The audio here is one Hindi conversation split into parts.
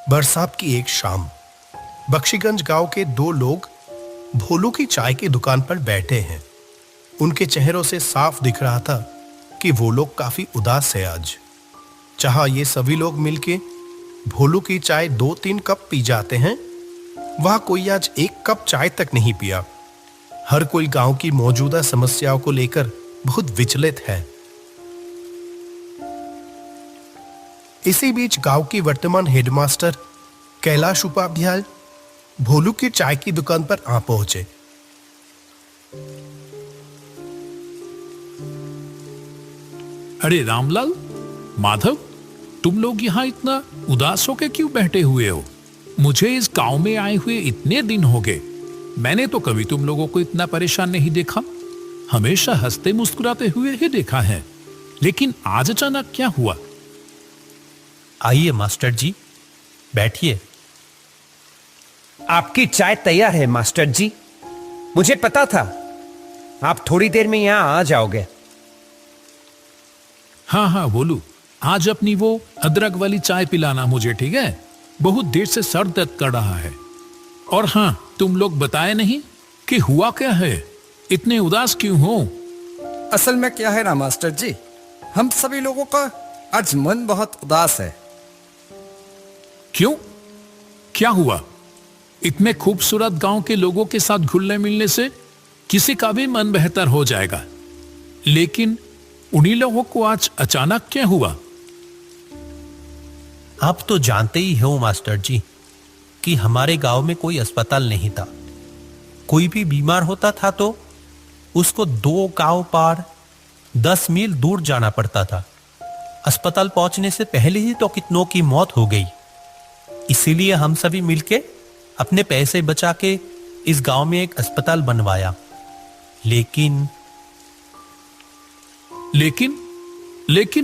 बरसात की एक शाम बख्शीगंज गांव के दो लोग भोलू की चाय की दुकान पर बैठे हैं। उनके चेहरों से साफ दिख रहा था कि वो लोग काफी उदास है आज। चाहे ये सभी लोग मिलके भोलू की चाय 2-3 कप पी जाते हैं, वह कोई आज 1 कप चाय तक नहीं पिया। हर कोई गांव की मौजूदा समस्याओं को लेकर बहुत विचलित है। इसी बीच गांव की वर्तमान हेडमास्टर कैलाश उपाध्याय भोलू की चाय की दुकान पर आ पहुंचे। अरे रामलाल, माधव, तुम लोग यहाँ इतना उदास होके क्यों बैठे हुए हो? मुझे इस गांव में आए हुए इतने दिन हो गए, मैंने तो कभी तुम लोगों को इतना परेशान नहीं देखा। हमेशा हंसते मुस्कुराते हुए ही देखा है, लेकिन आज अचानक क्या हुआ? आइए मास्टर जी, बैठिए। आपकी चाय तैयार है मास्टर जी। मुझे पता था आप थोड़ी देर में यहां आ जाओगे। हाँ हाँ बोलू, आज अपनी वो अदरक वाली चाय पिलाना मुझे, ठीक है? बहुत देर से सर दर्द कर रहा है। और हाँ, तुम लोग बताए नहीं कि हुआ क्या है, इतने उदास क्यों हो? असल में क्या है ना मास्टर जी, हम सभी लोगों का आज मन बहुत उदास है। क्यों? क्या हुआ? इतने खूबसूरत गांव के लोगों के साथ घुलने मिलने से किसी का भी मन बेहतर हो जाएगा, लेकिन उन्हीं लोगों को आज अचानक क्या हुआ? आप तो जानते ही हो मास्टर जी कि हमारे गांव में कोई अस्पताल नहीं था। कोई भी बीमार होता था तो उसको 2 गांव पार 10 मील दूर जाना पड़ता था। अस्पताल पहुंचने से पहले ही तो कितनों की मौत हो गई। इसीलिए हम सभी मिलके अपने पैसे बचा के इस गांव में एक अस्पताल बनवाया। लेकिन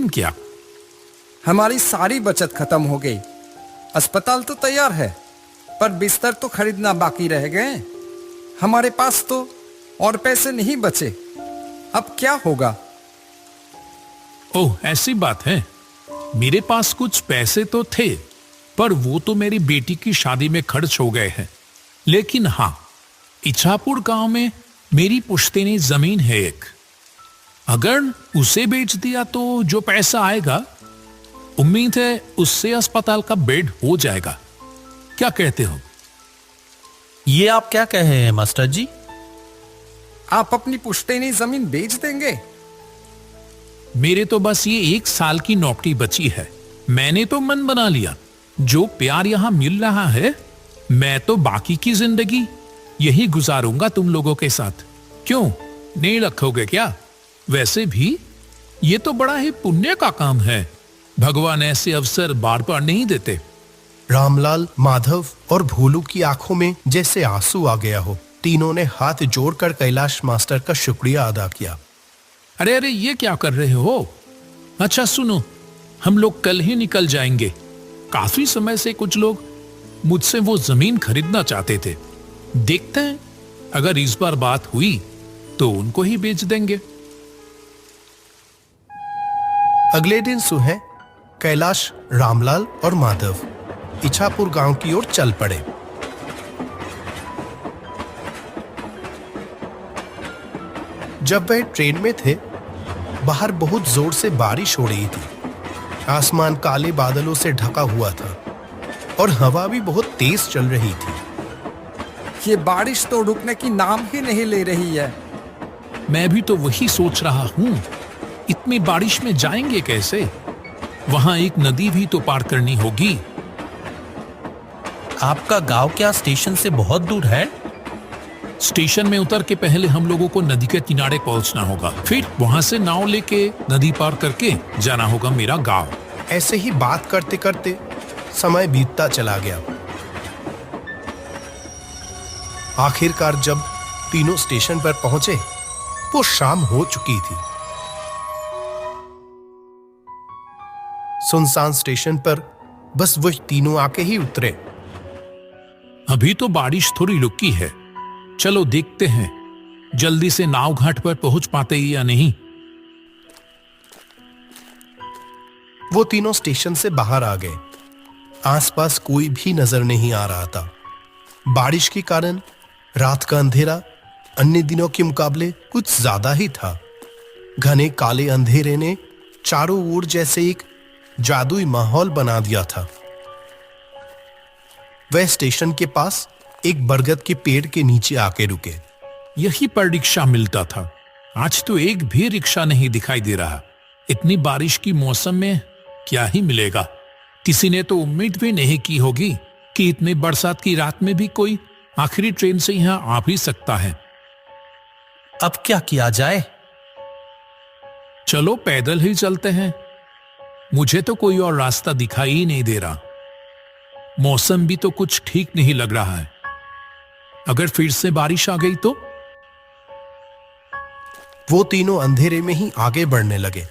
क्या? हमारी सारी बचत खत्म हो गई। अस्पताल तो तैयार है, पर बिस्तर तो खरीदना बाकी रह गए। हमारे पास तो और पैसे नहीं बचे। अब क्या होगा? ओह, ऐसी बात है। मेरे पास कुछ पैसे तो थे, पर वो तो मेरी बेटी की शादी में खर्च हो गए हैं। लेकिन हाँ, इच्छापुर गांव में मेरी पुश्तैनी जमीन है एक। अगर उसे बेच दिया तो जो पैसा आएगा, उम्मीद है उससे अस्पताल का बेड हो जाएगा। क्या कहते हो? ये आप क्या कह रहे हैं मास्टर जी? आप अपनी पुश्तैनी जमीन बेच देंगे? मेरे तो बस ये 1 साल की नौकरी बची है। मैंने तो मन बना लिया, जो प्यार यहां मिल रहा है, मैं तो बाकी की जिंदगी यही गुजारूंगा तुम लोगों के साथ। क्यों, नहीं रखोगे क्या? वैसे भी ये तो बड़ा ही पुण्य का काम है। भगवान ऐसे अवसर बार बार नहीं देते। रामलाल, माधव और भोलू की आंखों में जैसे आंसू आ गया हो। तीनों ने हाथ जोड़कर कैलाश मास्टर का शुक्रिया अदा किया। अरे अरे, ये क्या कर रहे हो? अच्छा सुनो, हम लोग कल ही निकल जाएंगे। काफी समय से कुछ लोग मुझसे वो जमीन खरीदना चाहते थे। देखते हैं, अगर इस बार बात हुई तो उनको ही बेच देंगे। अगले दिन सुबह कैलाश, रामलाल और माधव इच्छापुर गांव की ओर चल पड़े। जब वह ट्रेन में थे, बाहर बहुत जोर से बारिश हो रही थी। आसमान काले बादलों से ढका हुआ था और हवा भी बहुत तेज चल रही थी। ये बारिश तो रुकने की नाम ही नहीं ले रही है। मैं भी तो वही सोच रहा हूं, इतनी बारिश में जाएंगे कैसे? वहां एक नदी भी तो पार करनी होगी। आपका गांव क्या स्टेशन से बहुत दूर है? स्टेशन में उतर के पहले हम लोगों को नदी के किनारे पहुंचना होगा, फिर वहां से नाव लेके नदी पार करके जाना होगा मेरा गांव। ऐसे ही बात करते करते समय बीतता चला गया। आखिरकार जब तीनों स्टेशन पर पहुंचे, वो शाम हो चुकी थी। सुनसान स्टेशन पर बस वो तीनों आके ही उतरे। अभी तो बारिश थोड़ी रुकी है, चलो देखते हैं जल्दी से नाव घाट पर पहुंच पाते ही या नहीं। वो तीनों स्टेशन से बाहर आ गए। आसपास कोई भी नजर नहीं आ रहा था। बारिश के कारण रात का अंधेरा अन्य दिनों के मुकाबले कुछ ज्यादा ही था। घने काले अंधेरे ने चारों ओर जैसे एक जादुई माहौल बना दिया था। वह स्टेशन के पास एक बरगद के पेड़ के नीचे आके रुके। यहीं पर रिक्शा मिलता था। आज तो एक भी रिक्शा नहीं दिखाई दे रहा। इतनी बारिश की मौसम में क्या ही मिलेगा। किसी ने तो उम्मीद भी नहीं की होगी कि इतनी बरसात की रात में भी कोई आखिरी ट्रेन से यहां आ भी सकता है। अब क्या किया जाए? चलो पैदल ही चलते हैं। मुझे तो कोई और रास्ता दिखाई ही नहीं दे रहा। मौसम भी तो कुछ ठीक नहीं लग रहा है। अगर फिर से बारिश आ गई तो? वो तीनों अंधेरे में ही आगे बढ़ने लगे।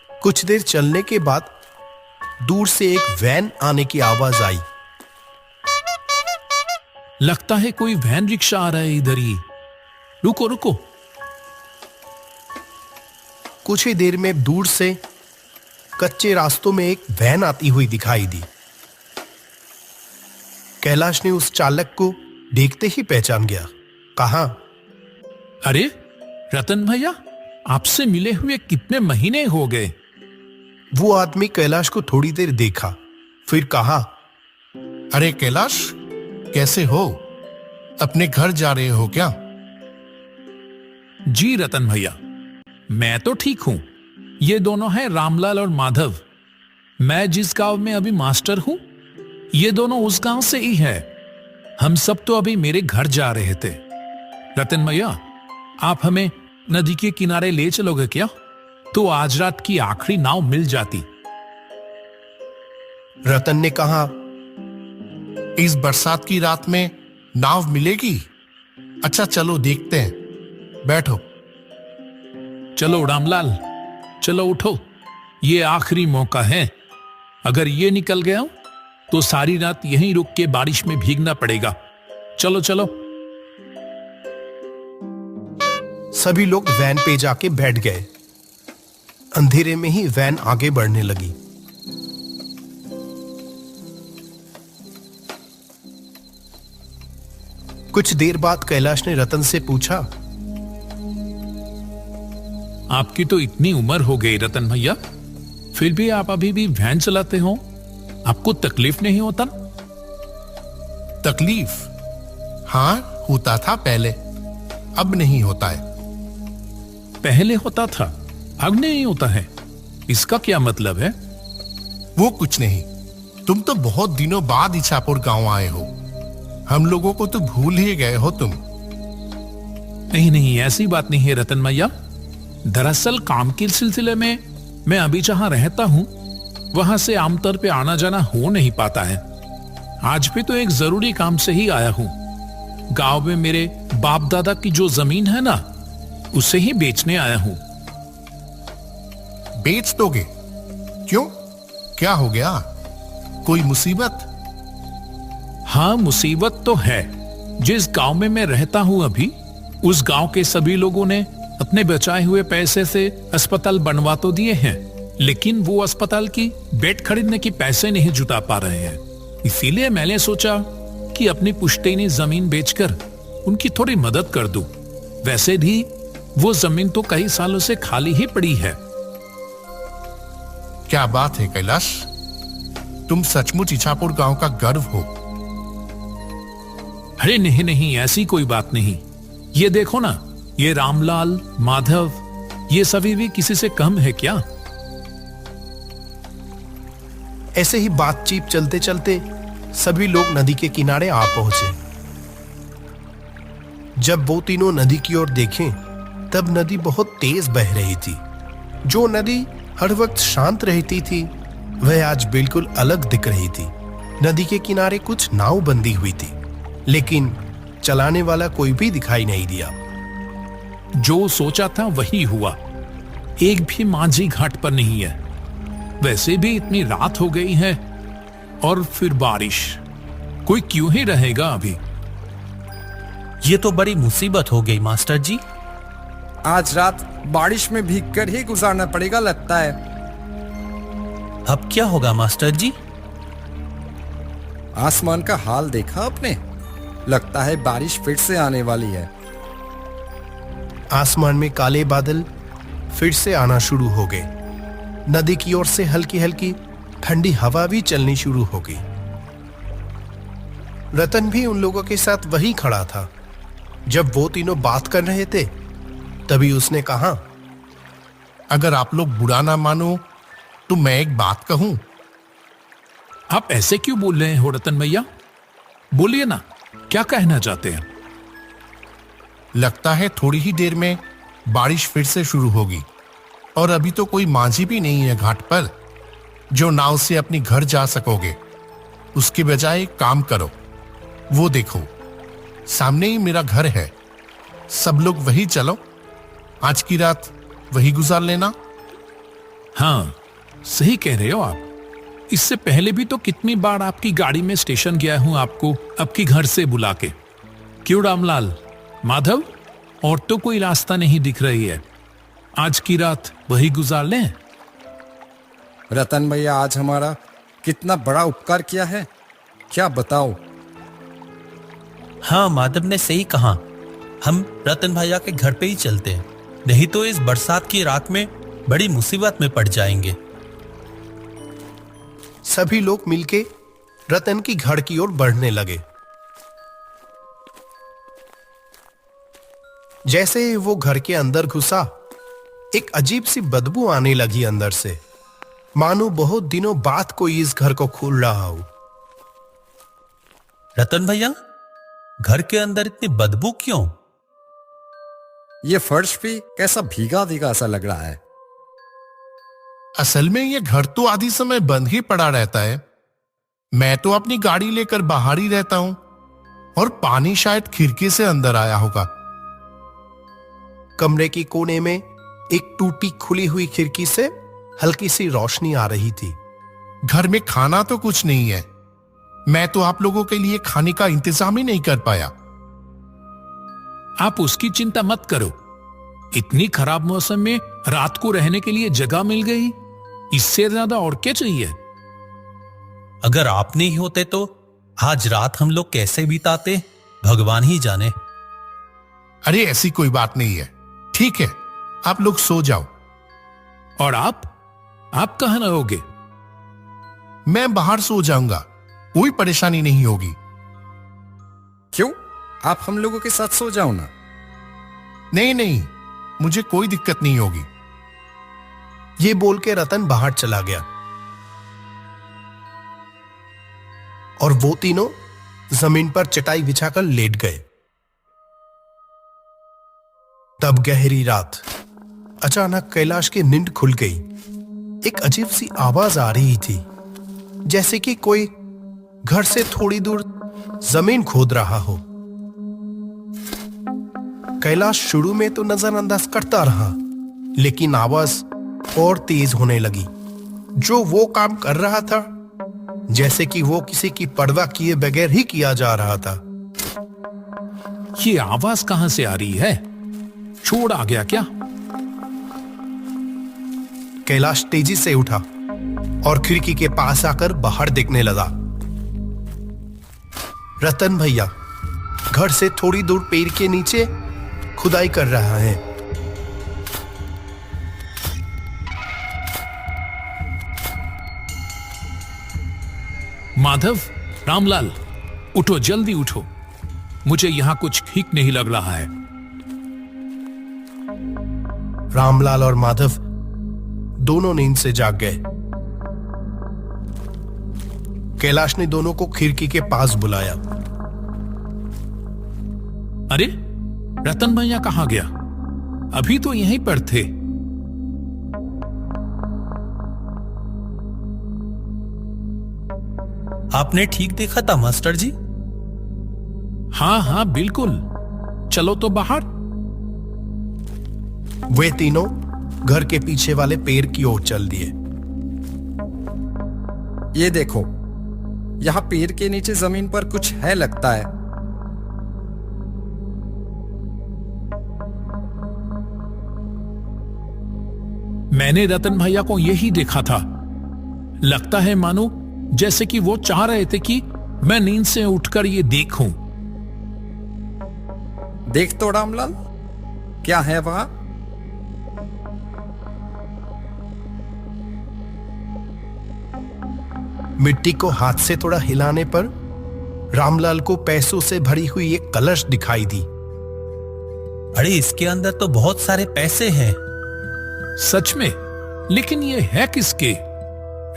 कुछ देर चलने के बाद दूर से एक वैन आने की आवाज आई। लगता है कोई वैन रिक्शा आ रहा है इधर ही। रुको रुको। कुछ ही देर में दूर से कच्चे रास्तों में एक वैन आती हुई दिखाई दी। कैलाश ने उस चालक को देखते ही पहचान गया। कहा, अरे रतन भैया, आपसे मिले हुए कितने महीने हो गए। वो आदमी कैलाश को थोड़ी देर देखा, फिर कहा, अरे कैलाश, कैसे हो? अपने घर जा रहे हो क्या? जी रतन भैया, मैं तो ठीक हूं। ये दोनों हैं रामलाल और माधव। मैं जिस गांव में अभी मास्टर हूं, ये दोनों उस गांव से ही है। हम सब तो अभी मेरे घर जा रहे थे। रतन भैया, आप हमें नदी के किनारे ले चलोगे क्या? तो आज रात की आखिरी नाव मिल जाती। रतन ने कहा, इस बरसात की रात में नाव मिलेगी? अच्छा चलो देखते हैं, बैठो। चलो रामलाल, चलो उठो। ये आखिरी मौका है। अगर ये निकल गया तो सारी रात यहीं रुक के बारिश में भीगना पड़ेगा। चलो चलो। सभी लोग वैन पे जाके बैठ गए। अंधेरे में ही वैन आगे बढ़ने लगी। कुछ देर बाद कैलाश ने रतन से पूछा, आपकी तो इतनी उम्र हो गई रतन भैया, फिर भी आप अभी भी वैन चलाते हो? आपको तकलीफ नहीं होता? तकलीफ? हाँ, होता था पहले, अब नहीं होता है। पहले होता था, अब नहीं होता है। इसका क्या मतलब है? वो कुछ नहीं। तुम तो बहुत दिनों बाद इछापुर गांव आए हो। हम लोगों को तो भूल ही गए हो तुम। नहीं नहीं, ऐसी बात नहीं है रतन भैया। दरअसल काम के सिलसिले में मैं अभी जहां रहता हूं, वहां से आमतौर पे आना जाना हो नहीं पाता है। आज भी तो एक जरूरी काम से ही आया हूं। गांव में मेरे बाप दादा की जो जमीन है ना, उसे ही बेचने आया हूं। बेच दोगे? क्यों, क्या हो गया? कोई मुसीबत? हाँ, मुसीबत तो है। जिस गांव में मैं रहता हूं अभी, उस गांव के सभी लोगों ने अपने बचाए हुए पैसे से अस्पताल बनवा तो दिए हैं, लेकिन वो अस्पताल की बेड खरीदने की पैसे नहीं जुटा पा रहे हैं। इसीलिए मैंने सोचा कि अपनी पुश्तैनी जमीन बेचकर उनकी थोड़ी मदद कर दूं। वैसे भी वो जमीन तो कई सालों से खाली ही पड़ी है। क्या बात है कैलाश, तुम सचमुच इछापुर गांव का गर्व हो। अरे नहीं नहीं, ऐसी कोई बात नहीं। ये देखो ना, ये रामलाल, माधव, ये सभी भी किसी से कम है क्या? ऐसे ही बातचीत चलते चलते सभी लोग नदी के किनारे आ पहुंचे। जब वो तीनों नदी की ओर देखें, तब नदी बहुत तेज बह रही थी। जो नदी हर वक्त शांत रहती थी, वह आज बिल्कुल अलग दिख रही थी। नदी के किनारे कुछ नाव बंधी हुई थी, लेकिन चलाने वाला कोई भी दिखाई नहीं दिया। जो सोचा था वही हुआ। एक भी माझी घाट पर नहीं है। वैसे भी इतनी रात हो गई है और फिर बारिश। कोई क्यों ही रहेगा अभी? ये तो बड़ी मुसीबत हो गई मास्टर जी। आज रात बारिश में भीगकर ही गुजारना पड़ेगा लगता है। अब क्या होगा मास्टर जी? आसमान का हाल देखा आपने? लगता है बारिश फिर से आने वाली है। आसमान में काले बादल फिर से आना शुरू हो गए। नदी की ओर से हल्की हल्की ठंडी हवा भी चलनी शुरू हो गई। रतन भी उन लोगों के साथ वहीं खड़ा था। जब वो तीनों बात कर रहे थे तभी उसने कहा, अगर आप लोग बुरा ना मानो तो मैं एक बात कहूं। आप ऐसे क्यों बोल रहे हो रतन भैया? बोलिए ना, क्या कहना चाहते हैं? लगता है थोड़ी ही देर में बारिश फिर से शुरू होगी और अभी तो कोई माझी भी नहीं है घाट पर जो नाव से अपनी घर जा सकोगे। उसके बजाय एक काम करो, वो देखो सामने ही मेरा घर है। सब लोग वही चलो, आज की रात वही गुजार लेना। हाँ, सही कह रहे हो आप। इससे पहले भी तो कितनी बार आपकी गाड़ी में स्टेशन गया हूं आपको आपके घर से बुला के। क्यों रामलाल, माधव, और तो कोई रास्ता नहीं दिख रही है। आज की रात वही गुजार लें। रतन भैया आज हमारा कितना बड़ा उपकार किया है, क्या बताओ। हाँ, माधव ने सही कहा। हम रतन भैया के घर पे ही चलते हैं, नहीं तो इस बरसात की रात में बड़ी मुसीबत में पड़ जाएंगे। सभी लोग मिलके रतन की घर की ओर बढ़ने लगे। जैसे ही वो घर के अंदर घुसा, एक अजीब सी बदबू आने लगी अंदर से, मानो बहुत दिनों बाद कोई इस घर को खोल रहा हो। रतन भैया, घर के अंदर इतनी बदबू क्यों? ये फर्श भी कैसा भीगा भीगा सा लग रहा है। असल में ये घर तो आधी समय बंद ही पड़ा रहता है। मैं तो अपनी गाड़ी लेकर बाहर ही रहता हूं और पानी शायद खिड़की से अंदर आया होगा। कमरे की कोने में एक टूटी खुली हुई खिड़की से हल्की सी रोशनी आ रही थी। घर में खाना तो कुछ नहीं है। मैं तो आप लोगों के लिए खाने का इंतजाम ही नहीं कर पाया। आप उसकी चिंता मत करो। इतनी खराब मौसम में रात को रहने के लिए जगह मिल गई, इससे ज्यादा और क्या चाहिए? अगर आप नहीं होते तो आज रात हम लोग कैसे बिताते, भगवान ही जाने। अरे ऐसी कोई बात नहीं है। ठीक है, आप लोग सो जाओ। और आप कहां रहोगे? मैं बाहर सो जाऊंगा, कोई परेशानी नहीं होगी। क्यों, आप हम लोगों के साथ सो जाओ ना। नहीं नहीं, मुझे कोई दिक्कत नहीं होगी। ये बोल के रतन बाहर चला गया और वो तीनों जमीन पर चटाई बिछाकर लेट गए। तब गहरी रात, अचानक कैलाश की नींद खुल गई। एक अजीब सी आवाज आ रही थी, जैसे कि कोई घर से थोड़ी दूर जमीन खोद रहा हो। कैलाश शुरू में तो नजरअंदाज करता रहा, लेकिन आवाज और तेज होने लगी। जो वो काम कर रहा था, जैसे कि वो किसी की परवाह किए बगैर ही किया जा रहा था। ये आवाज कहां से आ रही है? चोर आ गया क्या? कैलाश तेजी से उठा और खिड़की के पास आकर बाहर देखने लगा। रतन भैया घर से थोड़ी दूर पेड़ के नीचे खुदाई कर रहा है। माधव, रामलाल, उठो, जल्दी उठो। मुझे यहां कुछ ठीक नहीं लग रहा है। रामलाल और माधव दोनों नींद से जाग गए। कैलाश ने दोनों को खिड़की के पास बुलाया। अरे, रतन भैया कहां गया? अभी तो यहीं पर थे। आपने ठीक देखा था मास्टर जी? हाँ हाँ बिल्कुल। चलो तो बाहर। वे तीनों घर के पीछे वाले पेड़ की ओर चल दिए। ये देखो, यहाँ पेड़ के नीचे जमीन पर कुछ है लगता है। मैंने रतन भैया को यही देखा था, लगता है मानो जैसे कि वो चाह रहे थे कि मैं नींद से उठकर ये देखूं। देख तो रामलाल, क्या है वहां? मिट्टी को हाथ से थोड़ा हिलाने पर रामलाल को पैसों से भरी हुई एक कलश दिखाई दी। अरे इसके अंदर तो बहुत सारे पैसे हैं। सच में? लेकिन ये है किसके?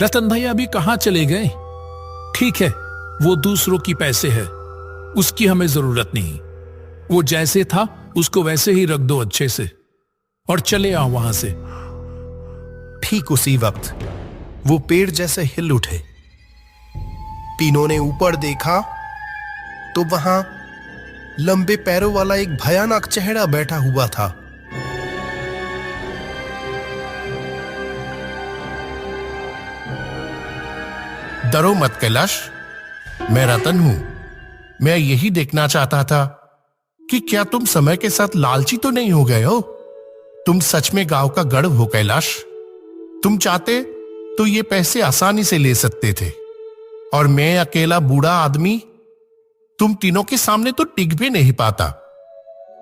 रतन भैया अभी कहां चले गए? ठीक है, वो दूसरों की पैसे है, उसकी हमें जरूरत नहीं। वो जैसे था उसको वैसे ही रख दो अच्छे से, और चले आओ वहां से। ठीक उसी वक्त वो पेड़ जैसे हिल उठे। तीनों ने ऊपर देखा तो वहां लंबे पैरों वाला एक भयानक चेहरा बैठा हुआ था। डरो मत कैलाश, मैं रतन हूं। मैं यही देखना चाहता था कि क्या तुम समय के साथ लालची तो नहीं हो गए हो। तुम सच में गांव का गढ़ हो कैलाश। तुम चाहते तो ये पैसे आसानी से ले सकते थे, और मैं अकेला बूढ़ा आदमी तुम तीनों के सामने तो टिक भी नहीं पाता।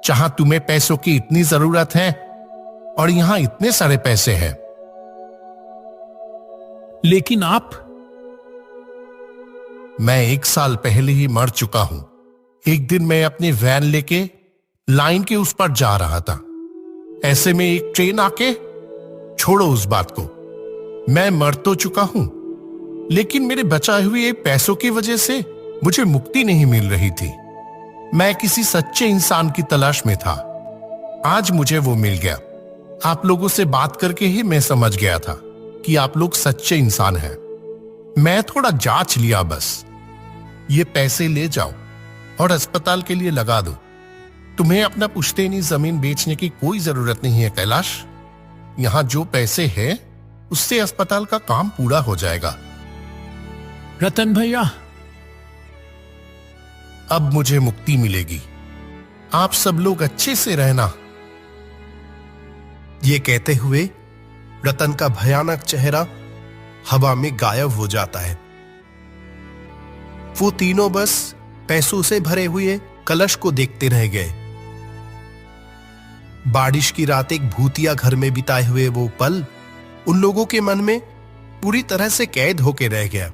जहां तुम्हें पैसों की इतनी जरूरत है और यहां इतने सारे पैसे हैं। लेकिन आप? मैं 1 साल पहले ही मर चुका हूं। एक दिन मैं अपनी वैन लेके लाइन के उस पर जा रहा था। ऐसे में एक ट्रेन आके, छोड़ो उस बात को, मैं मर तो चुका हूं, लेकिन मेरे बचाए हुए पैसों की वजह से मुझे मुक्ति नहीं मिल रही थी। मैं किसी सच्चे इंसान की तलाश में था। आज मुझे वो मिल गया। आप लोगों से बात करके ही मैं समझ गया था कि आप लोग सच्चे इंसान हैं। मैं थोड़ा जांच लिया बस। ये पैसे ले जाओ और अस्पताल के लिए लगा दो। तुम्हें अपना पुश्तैनी जमीन बेचने की कोई जरूरत नहीं है कैलाश। यहां जो पैसे हैं उससे अस्पताल का काम पूरा हो जाएगा। रतन भैया, अब मुझे मुक्ति मिलेगी। आप सब लोग अच्छे से रहना। ये कहते हुए रतन का भयानक चेहरा हवा में गायब हो जाता है। वो तीनों बस पैसों से भरे हुए कलश को देखते रह गए। बारिश की रात एक भूतिया घर में बिताए हुए वो पल उन लोगों के मन में पूरी तरह से कैद होके रह गया।